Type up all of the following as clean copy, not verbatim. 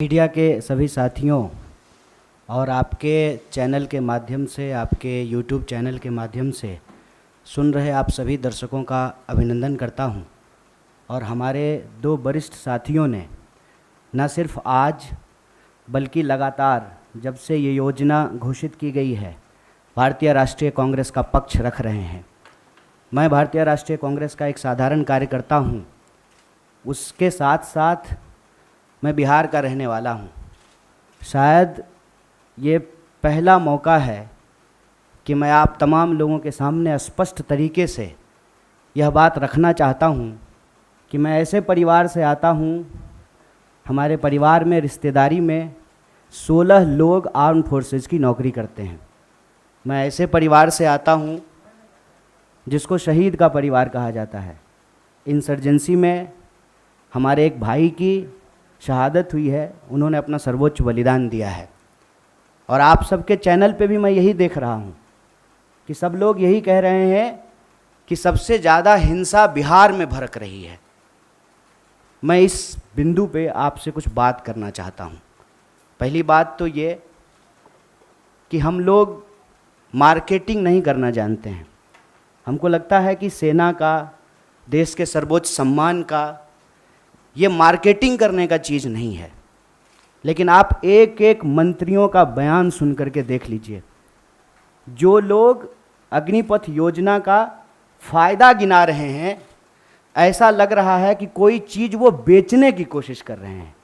Media के सभी साथियों और आपके चैनल के माध्यम से, आपके यूट्यूब चैनल के माध्यम से सुन रहे आप सभी दर्शकों का अभिनंदन करता हूं। और हमारे दो वरिष्ठ साथियों ने न सिर्फ आज बल्कि लगातार जब से ये योजना घोषित की गई है, भारतीय राष्ट्रीय कांग्रेस का पक्ष रख रहे हैं। मैं भारतीय राष्ट्रीय कांग्रेस का एक साधारण कार्यकर्ता हूं, उसके साथ साथ मैं बिहार का रहने वाला हूं। शायद ये पहला मौका है कि मैं आप तमाम लोगों के सामने स्पष्ट तरीके से यह बात रखना चाहता हूं कि मैं ऐसे परिवार से आता हूं, हमारे परिवार में रिश्तेदारी में 16 लोग आर्म फोर्सेस की नौकरी करते हैं। मैं ऐसे परिवार से आता हूं जिसको शहीद का परिवार कहा जाता है। इंसर्जेंसी में हमारे एक भाई की शहादत हुई है, उन्होंने अपना सर्वोच्च बलिदान दिया है। और आप सबके चैनल पे भी मैं यही देख रहा हूँ कि सब लोग यही कह रहे हैं कि सबसे ज़्यादा हिंसा बिहार में भड़क रही है। मैं इस बिंदु पे आपसे कुछ बात करना चाहता हूँ। पहली बात तो ये कि हम लोग मार्केटिंग नहीं करना जानते हैं। हमको लगता है कि सेना का, देश के सर्वोच्च सम्मान का, ये मार्केटिंग करने का चीज़ नहीं है। लेकिन आप एक एक मंत्रियों का बयान सुन करके देख लीजिए। जो लोग अग्निपथ योजना का फ़ायदा गिना रहे हैं, ऐसा लग रहा है कि कोई चीज़ वो बेचने की कोशिश कर रहे हैं।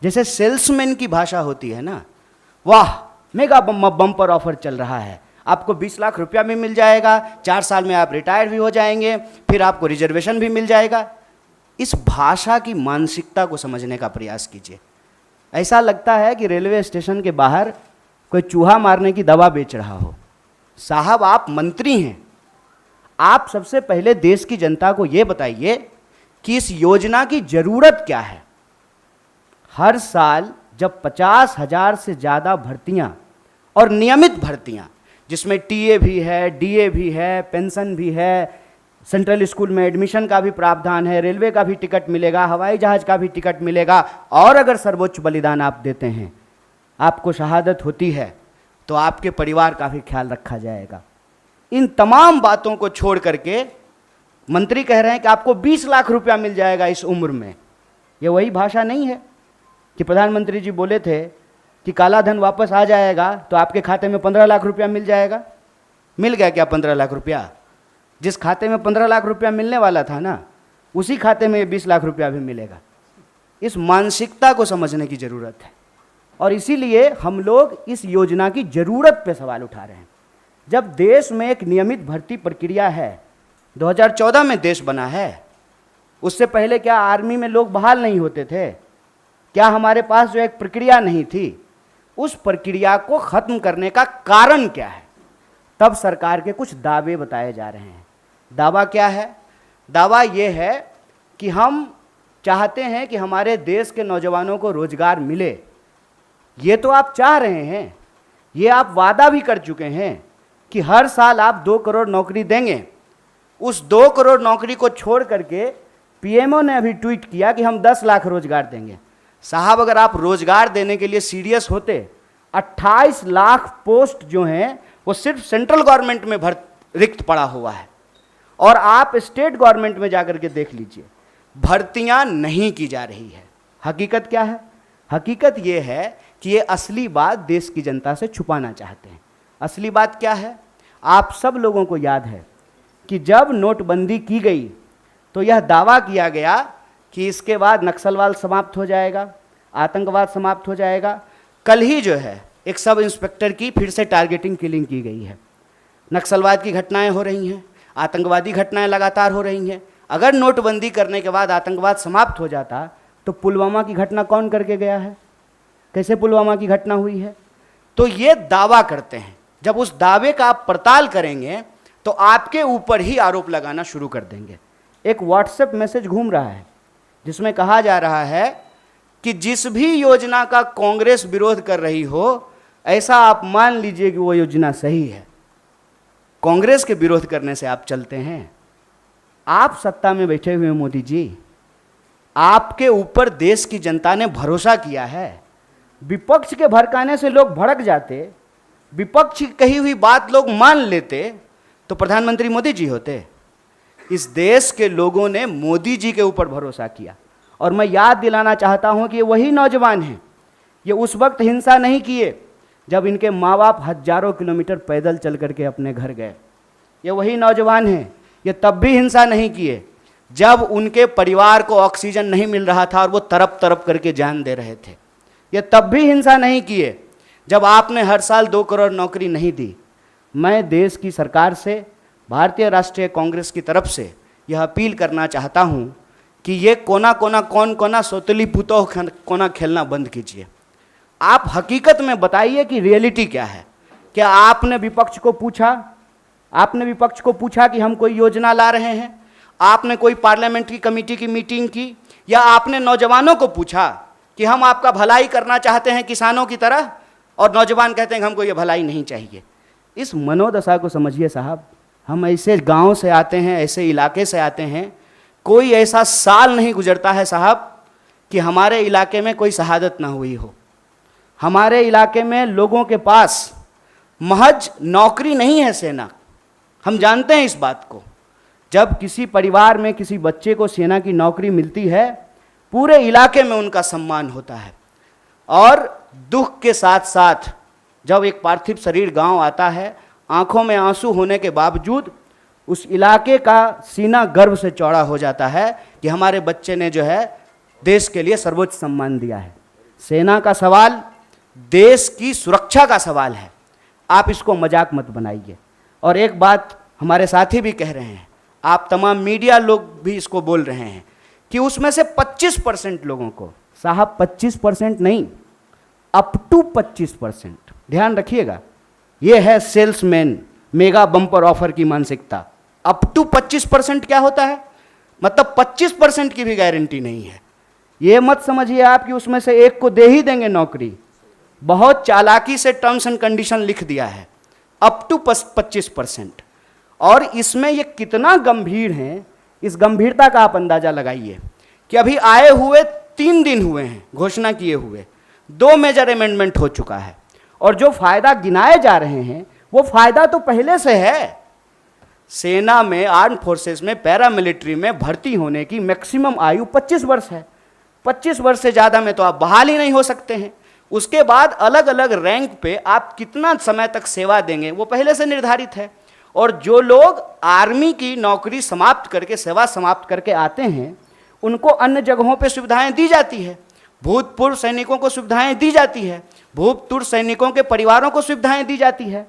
जैसे सेल्समैन की भाषा होती है ना, वाह मेगा बम्पर ऑफर चल रहा है, आपको 20 लाख रुपया भी मिल जाएगा, 4 साल में आप रिटायर भी हो जाएंगे, फिर आपको रिजर्वेशन भी मिल जाएगा। इस भाषा की मानसिकता को समझने का प्रयास कीजिए। ऐसा लगता है कि रेलवे स्टेशन के बाहर कोई चूहा मारने की दवा बेच रहा हो। साहब, आप मंत्री हैं, आप सबसे पहले देश की जनता को यह बताइए कि इस योजना की जरूरत क्या है। हर साल जब 50,000 से ज़्यादा भर्तियां और नियमित भर्तियां, जिसमें टीए भी है, डीए भी है, पेंशन भी है, सेंट्रल स्कूल में एडमिशन का भी प्रावधान है, रेलवे का भी टिकट मिलेगा, हवाई जहाज का भी टिकट मिलेगा, और अगर सर्वोच्च बलिदान आप देते हैं, आपको शहादत होती है, तो आपके परिवार का भी ख्याल रखा जाएगा। इन तमाम बातों को छोड़ करके मंत्री कह रहे हैं कि आपको 20 लाख रुपया मिल जाएगा इस उम्र में। ये वही भाषा नहीं है कि प्रधानमंत्री जी बोले थे कि काला धन वापस आ जाएगा तो आपके खाते में 15 लाख रुपया मिल जाएगा। मिल गया क्या 15 लाख रुपया? जिस खाते में 15 लाख रुपया मिलने वाला था ना, उसी खाते में 20 लाख रुपया भी मिलेगा। इस मानसिकता को समझने की ज़रूरत है, और इसीलिए हम लोग इस योजना की ज़रूरत पे सवाल उठा रहे हैं। जब देश में एक नियमित भर्ती प्रक्रिया है, 2014 में देश बना है, उससे पहले क्या आर्मी में लोग बहाल नहीं होते थे? क्या हमारे पास जो एक प्रक्रिया नहीं थी, उस प्रक्रिया को ख़त्म करने का कारण क्या है? तब सरकार के कुछ दावे बताए जा रहे हैं। दावा क्या है? दावा ये है कि हम चाहते हैं कि हमारे देश के नौजवानों को रोजगार मिले। ये तो आप चाह रहे हैं, ये आप वादा भी कर चुके हैं कि हर साल आप 2 करोड़ नौकरी देंगे। उस 2 करोड़ नौकरी को छोड़ करके पीएमओ ने अभी ट्वीट किया कि हम 10 लाख रोजगार देंगे। साहब, अगर आप रोजगार देने के लिए सीरियस होते, 28 लाख पोस्ट जो हैं वो सिर्फ सेंट्रल गवर्नमेंट में रिक्त पड़ा हुआ है, और आप स्टेट गवर्नमेंट में जाकर के देख लीजिए, भर्तियां नहीं की जा रही है। हकीकत क्या है? हकीकत ये है कि ये असली बात देश की जनता से छुपाना चाहते हैं। असली बात क्या है? आप सब लोगों को याद है कि जब नोटबंदी की गई तो यह दावा किया गया कि इसके बाद नक्सलवाद समाप्त हो जाएगा, आतंकवाद समाप्त हो जाएगा। कल ही जो है एक सब इंस्पेक्टर की फिर से टारगेटिंग किलिंग की गई है। नक्सलवाद की घटनाएं हो रही हैं, आतंकवादी घटनाएं लगातार हो रही हैं। अगर नोटबंदी करने के बाद आतंकवाद समाप्त हो जाता तो पुलवामा की घटना कौन करके गया है? कैसे पुलवामा की घटना हुई है? तो ये दावा करते हैं। जब उस दावे का आप पड़ताल करेंगे तो आपके ऊपर ही आरोप लगाना शुरू कर देंगे। एक व्हाट्सएप मैसेज घूम रहा है जिसमें कहा जा रहा है कि जिस भी योजना का कांग्रेस विरोध कर रही हो, ऐसा आप मान लीजिए कि वो योजना सही है। कांग्रेस के विरोध करने से आप चलते हैं? आप सत्ता में बैठे हुए मोदी जी, आपके ऊपर देश की जनता ने भरोसा किया है। विपक्ष के भड़काने से लोग भड़क जाते, विपक्ष की कही हुई बात लोग मान लेते, तो प्रधानमंत्री मोदी जी होते। इस देश के लोगों ने मोदी जी के ऊपर भरोसा किया। और मैं याद दिलाना चाहता हूं कि ये वही नौजवान हैं, ये उस वक्त हिंसा नहीं किए जब इनके माँ बाप हजारों किलोमीटर पैदल चल करके अपने घर गए। ये वही नौजवान हैं, ये तब भी हिंसा नहीं किए जब उनके परिवार को ऑक्सीजन नहीं मिल रहा था और वो तड़प तड़प करके जान दे रहे थे। ये तब भी हिंसा नहीं किए जब आपने हर साल 2 करोड़ नौकरी नहीं दी। मैं देश की सरकार से, भारतीय राष्ट्रीय कांग्रेस की तरफ से यह अपील करना चाहता हूं कि ये कोना कोना कौन कोना सोतली पुतो कोना खेलना बंद कीजिए। आप हकीकत में बताइए कि रियलिटी क्या है। क्या आपने विपक्ष को पूछा? आपने विपक्ष को पूछा कि हम कोई योजना ला रहे हैं? आपने कोई पार्लियामेंट्री कमेटी की मीटिंग की? या आपने नौजवानों को पूछा कि हम आपका भलाई करना चाहते हैं किसानों की तरह, और नौजवान कहते हैं कि हमको ये भलाई नहीं चाहिए? इस मनोदशा को समझिए साहब। हम ऐसे गांव से आते हैं, ऐसे इलाके से आते हैं, कोई ऐसा साल नहीं गुजरता है साहब कि हमारे इलाके में कोई शहादत ना हुई हो। हमारे इलाके में लोगों के पास महज नौकरी नहीं है सेना, हम जानते हैं इस बात को। जब किसी परिवार में किसी बच्चे को सेना की नौकरी मिलती है, पूरे इलाके में उनका सम्मान होता है। और दुख के साथ साथ जब एक पार्थिव शरीर गांव आता है, आंखों में आंसू होने के बावजूद उस इलाके का सीना गर्व से चौड़ा हो जाता है कि हमारे बच्चे ने जो है देश के लिए सर्वोच्च सम्मान दिया है। सेना का सवाल देश की सुरक्षा का सवाल है, आप इसको मजाक मत बनाइए। और एक बात हमारे साथी भी कह रहे हैं, आप तमाम मीडिया लोग भी इसको बोल रहे हैं कि उसमें से 25% लोगों को, साहब 25% नहीं, अप टू 25%, ध्यान रखिएगा, ये है सेल्समैन मेगा बम्पर ऑफर की मानसिकता। अप टू 25% क्या होता है? मतलब 25% की भी गारंटी नहीं है। ये मत समझिए आप कि उसमें से एक को दे ही देंगे नौकरी। बहुत चालाकी से टर्म्स एंड कंडीशन लिख दिया है, अप टू 25%। और इसमें ये कितना गंभीर है, इस गंभीरता का आप अंदाजा लगाइए कि अभी आए हुए 3 दिन हुए हैं घोषणा किए हुए, 2 मेजर अमेंडमेंट हो चुका है, और जो फायदा गिनाए जा रहे हैं वो फायदा तो पहले से है। सेना में, आर्म फोर्सेस में, पैरामिलिट्री में भर्ती होने की मैक्सिमम आयु 25 वर्ष है। 25 वर्ष से ज़्यादा में तो आप बहाल ही नहीं हो सकते हैं। उसके बाद अलग अलग रैंक पे आप कितना समय तक सेवा देंगे वो पहले से निर्धारित है। और जो लोग आर्मी की नौकरी समाप्त करके, सेवा समाप्त करके आते हैं, उनको अन्य जगहों पे सुविधाएं दी जाती है। भूतपूर्व सैनिकों को सुविधाएं दी जाती है, भूतपूर्व सैनिकों के परिवारों को सुविधाएं दी जाती है।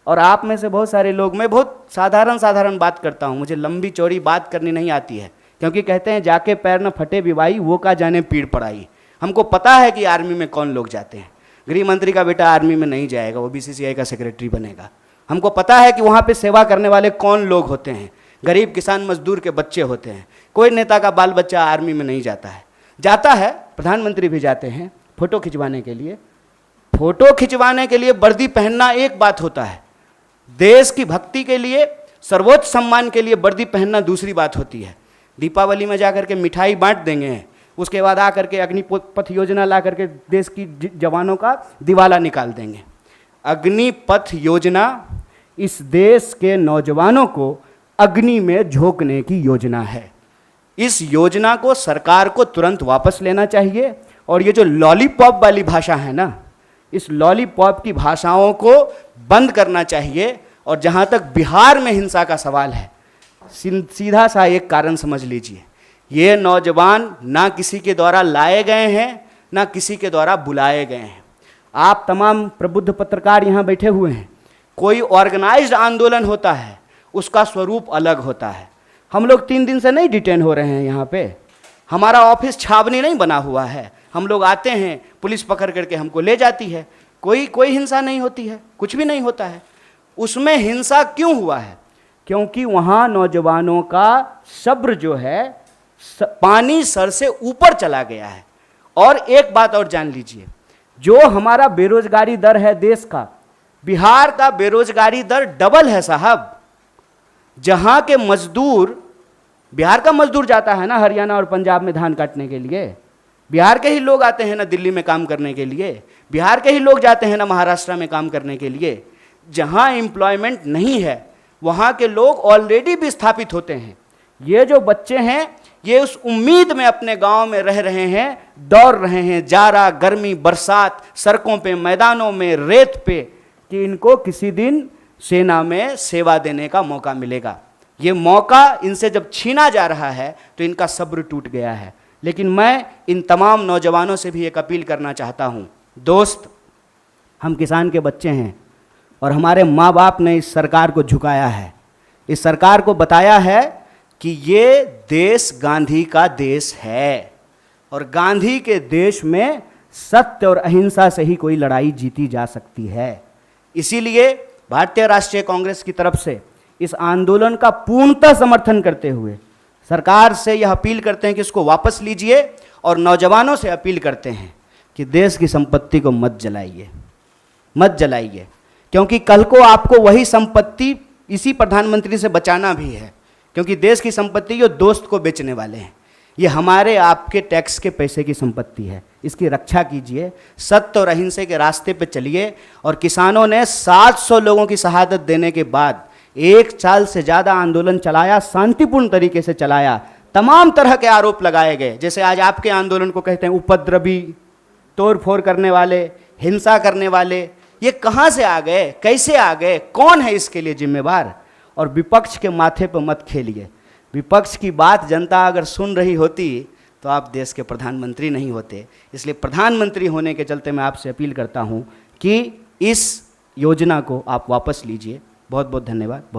और आप में से बहुत सारे लोग, मैं बहुत साधारण बात करता हूँ, मुझे लंबी चौड़ी बात करनी नहीं आती है, क्योंकि कहते हैं जाके पैर न फटे विवाई, वो का जाने पीड़ पड़ाई। हमको पता है कि आर्मी में कौन लोग जाते हैं। गृह मंत्री का बेटा आर्मी में नहीं जाएगा, वो बीसीसीआई का सेक्रेटरी बनेगा। हमको पता है कि वहाँ पे सेवा करने वाले कौन लोग होते हैं, गरीब किसान मजदूर के बच्चे होते हैं। कोई नेता का बाल बच्चा आर्मी में नहीं जाता है। जाता है, प्रधानमंत्री भी जाते हैं फोटो खिंचवाने के लिए। फोटो खिंचवाने के लिए वर्दी पहनना एक बात होता है, देश की भक्ति के लिए, सर्वोच्च सम्मान के लिए वर्दी पहनना दूसरी बात होती है। दीपावली में जाकर के मिठाई बांट देंगे, उसके बाद आकर के अग्निपथ योजना ला करके देश की जवानों का दिवाला निकाल देंगे। अग्निपथ योजना इस देश के नौजवानों को अग्नि में झोंकने की योजना है। इस योजना को सरकार को तुरंत वापस लेना चाहिए। और ये जो लॉलीपॉप वाली भाषा है ना, इस लॉलीपॉप की भाषाओं को बंद करना चाहिए। और जहाँ तक बिहार में हिंसा का सवाल है, सीधा सा एक कारण समझ लीजिए, ये नौजवान ना किसी के द्वारा लाए गए हैं, ना किसी के द्वारा बुलाए गए हैं। आप तमाम प्रबुद्ध पत्रकार यहाँ बैठे हुए हैं, कोई ऑर्गेनाइज्ड आंदोलन होता है, उसका स्वरूप अलग होता है। हम लोग 3 दिन से नहीं डिटेन हो रहे हैं यहाँ पे, हमारा ऑफिस छावनी नहीं बना हुआ है। हम लोग आते हैं, पुलिस पकड़ करके हमको ले जाती है, कोई हिंसा नहीं होती है, कुछ भी नहीं होता है। उसमें हिंसा क्यों हुआ है? क्योंकि वहाँ नौजवानों का सब्र जो है पानी सर से ऊपर चला गया है। और एक बात और जान लीजिए, जो हमारा बेरोजगारी दर है देश का, बिहार का बेरोजगारी दर डबल है साहब। जहां के मजदूर, बिहार का मजदूर जाता है ना हरियाणा और पंजाब में धान काटने के लिए, बिहार के ही लोग आते हैं ना दिल्ली में काम करने के लिए, बिहार के ही लोग जाते हैं ना महाराष्ट्र में काम करने के लिए। जहाँ एम्प्लॉयमेंट नहीं है वहाँ के लोग ऑलरेडी विस्थापित होते हैं। ये जो बच्चे हैं ये उस उम्मीद में अपने गांव में रह रहे हैं, दौड़ रहे हैं जाड़ा गर्मी बरसात, सड़कों पे मैदानों में रेत पे, कि इनको किसी दिन सेना में सेवा देने का मौका मिलेगा। ये मौका इनसे जब छीना जा रहा है तो इनका सब्र टूट गया है। लेकिन मैं इन तमाम नौजवानों से भी एक अपील करना चाहता हूँ, दोस्त, हम किसान के बच्चे हैं और हमारे माँ बाप ने इस सरकार को झुकाया है, इस सरकार को बताया है कि ये देश गांधी का देश है और गांधी के देश में सत्य और अहिंसा से ही कोई लड़ाई जीती जा सकती है। इसीलिए भारतीय राष्ट्रीय कांग्रेस की तरफ से इस आंदोलन का पूर्णतः समर्थन करते हुए सरकार से यह अपील करते हैं कि इसको वापस लीजिए और नौजवानों से अपील करते हैं कि देश की संपत्ति को मत जलाइए, मत जलाइए, क्योंकि कल को आपको वही संपत्ति इसी प्रधानमंत्री से बचाना भी है। क्योंकि देश की संपत्ति जो दोस्त को बेचने वाले हैं, ये हमारे आपके टैक्स के पैसे की संपत्ति है, इसकी रक्षा कीजिए, सत्य और अहिंसा के रास्ते पे चलिए। और किसानों ने 700 लोगों की शहादत देने के बाद 1 साल से ज़्यादा आंदोलन चलाया, शांतिपूर्ण तरीके से चलाया, तमाम तरह के आरोप लगाए गए, जैसे आज आपके आंदोलन को कहते हैं उपद्रवी, तोड़ फोड़ करने वाले, हिंसा करने वाले। ये कहाँ से आ गए, कैसे आ गए, कौन है इसके लिए जिम्मेवार? और विपक्ष के माथे पर मत खेलिए। विपक्ष की बात जनता अगर सुन रही होती तो आप देश के प्रधानमंत्री नहीं होते। इसलिए प्रधानमंत्री होने के चलते मैं आपसे अपील करता हूं कि इस योजना को आप वापस लीजिए। बहुत बहुत धन्यवाद।